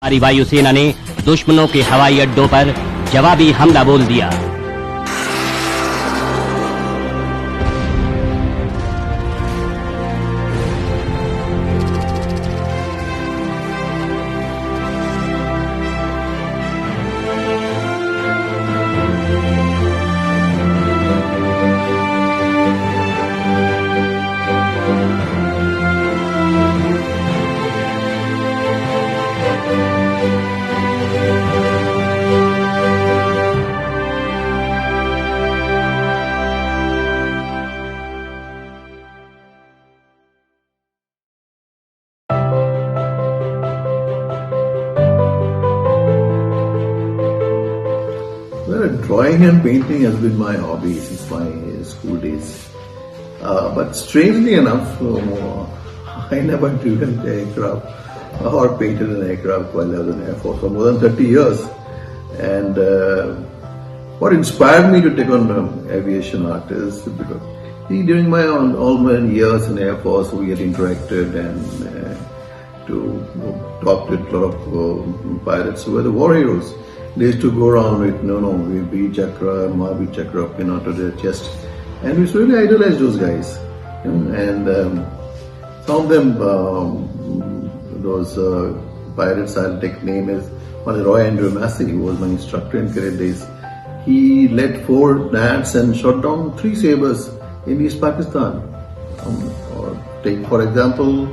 हमारी वायुसेना ने दुश्मनों के हवाई अड्डों पर जवाबी हमला बोल दिया। Well, drawing and painting has been my hobby since my school days. But strangely enough, I never driven an aircraft or painted an aircraft while I was in Air Force for more than 30 years. And what inspired me to take on aviation art is because during my all my years in Air Force, we had interacted and to talk with a lot of pilots who were the war heroes. They used to go around with B Chakra, Mahavir Chakra pin onto their chest, and we really idolized those guys. And some of them, those pirates, I'll take name is one is Roy Andrew Massey, who was my instructor in cadet days. He led 4 nats and shot down 3 sabers in East Pakistan. Or take for example,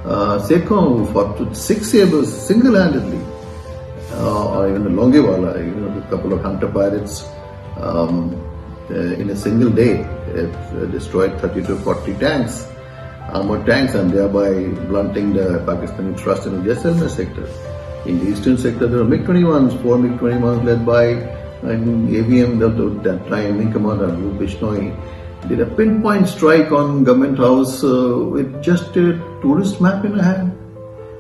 Sekhon, who fought with 6 sabers single-handedly. Or even the Longewala, a couple of hunter pirates in a single day destroyed 30 to 40 tanks, armored tanks, and thereby blunting the Pakistani thrust in the Jaisalmer sector. In the eastern sector, there were MiG-21s, 4 MiG-21s led by AVM, that time in commander, Luke Bishnoi, did a pinpoint strike on government house with just a tourist map in hand.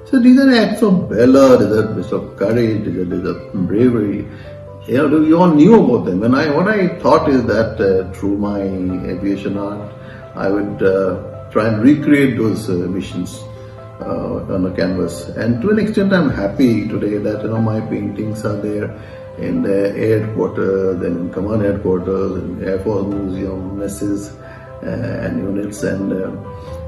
So these are acts of valor, these are acts of courage, these are bravery. We all knew about them. And what I thought is that through my aviation art, I would try and recreate those missions on the canvas. And to an extent, I'm happy today that my paintings are there in the air headquarters, then in command headquarters, in Air Force Museum, messes and units, and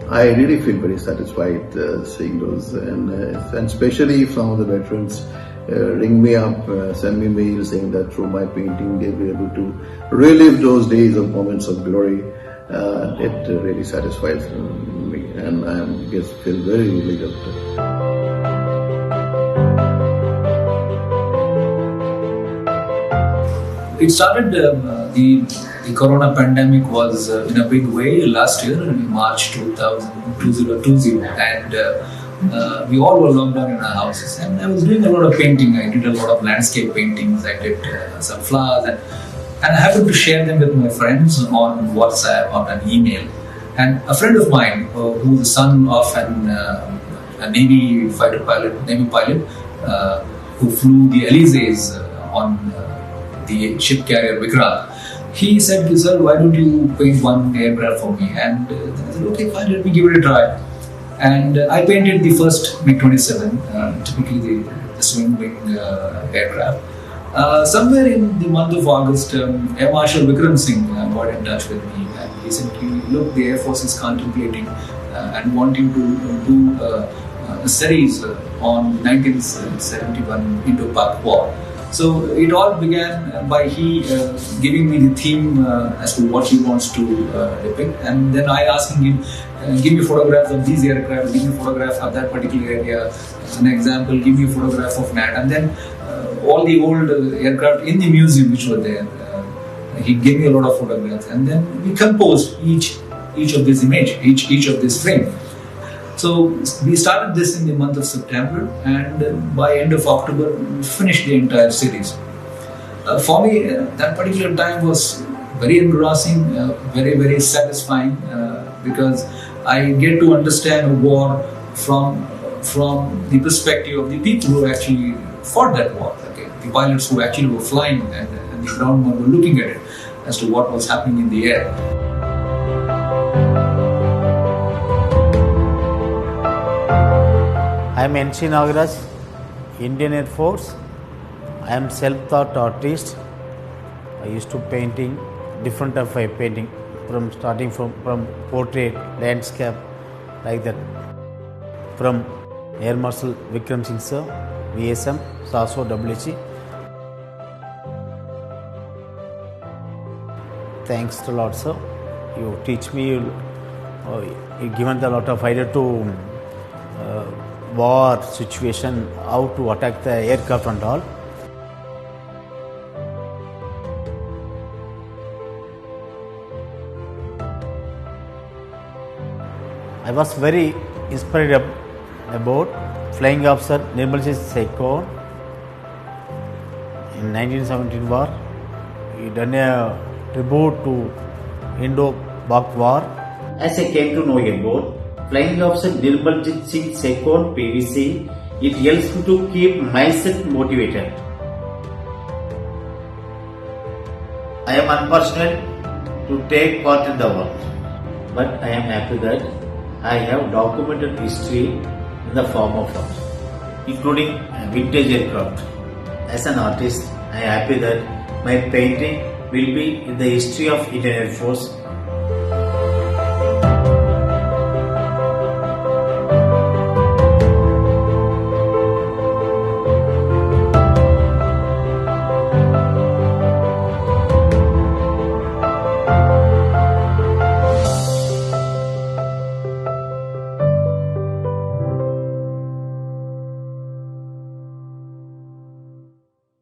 I really feel very satisfied seeing those, and especially if some of the veterans ring me up, send me mails saying that through my painting they'll be able to relive those days of moments of glory. It really satisfies me, and I guess feel very relieved. It started, the corona pandemic was in a big way last year in March 2020, and we all were locked down in our houses, and I was doing a lot of painting. I did a lot of landscape paintings, I did some flowers, and I happened to share them with my friends on WhatsApp, on an email. And a friend of mine, who is the son of a Navy pilot, who flew the Elysees on the ship carrier Vikrant, he said, "Sir, why don't you paint one aircraft for me?" And I said, "Okay, fine, let me give it a try." And I painted the first MiG-27, typically the swing wing aircraft. Somewhere in the month of August, Air Marshal Vikram Singh got in touch with me, and he said, "Look, the Air Force is contemplating and wanting to do a series on 1971 Indo-Pak War." So it all began by he giving me the theme as to what he wants to depict, and then I asking him, give me photographs of these aircraft, give me photographs of that particular area. As an example, give me a photograph of NAT, and then all the old aircraft in the museum which were there. He gave me a lot of photographs, and then we composed each of this image, each of this frame. So we started this in the month of September, and by end of October we finished the entire series. For me, that particular time was very engrossing, very, very satisfying, because I get to understand a war from the perspective of the people who actually fought that war. Okay? The pilots who actually were flying, and the groundmen were looking at it as to what was happening in the air. I am NC Nagaraj Indian Air Force. I am self-taught artist. I used to painting different type of painting from starting from portrait, landscape, like that. From Air Marshal Vikram Singh sir, VSM, SASO, WC. Thanks a lot, sir. You teach me. You given a lot of idea to war situation, how to attack the aircraft and all. I was very inspired about flying officer Nirmal Singh in 1917 war. He done a tribute to Indo-Pak war. As I came to know about Flying Officer Nirmaljit Singh Sekon PVC, it helps me to keep myself motivated. I am unfortunate to take part in the work, but I am happy that I have documented history in the form of art, including vintage aircraft. As an artist, I am happy that my painting will be in the history of Indian Air Force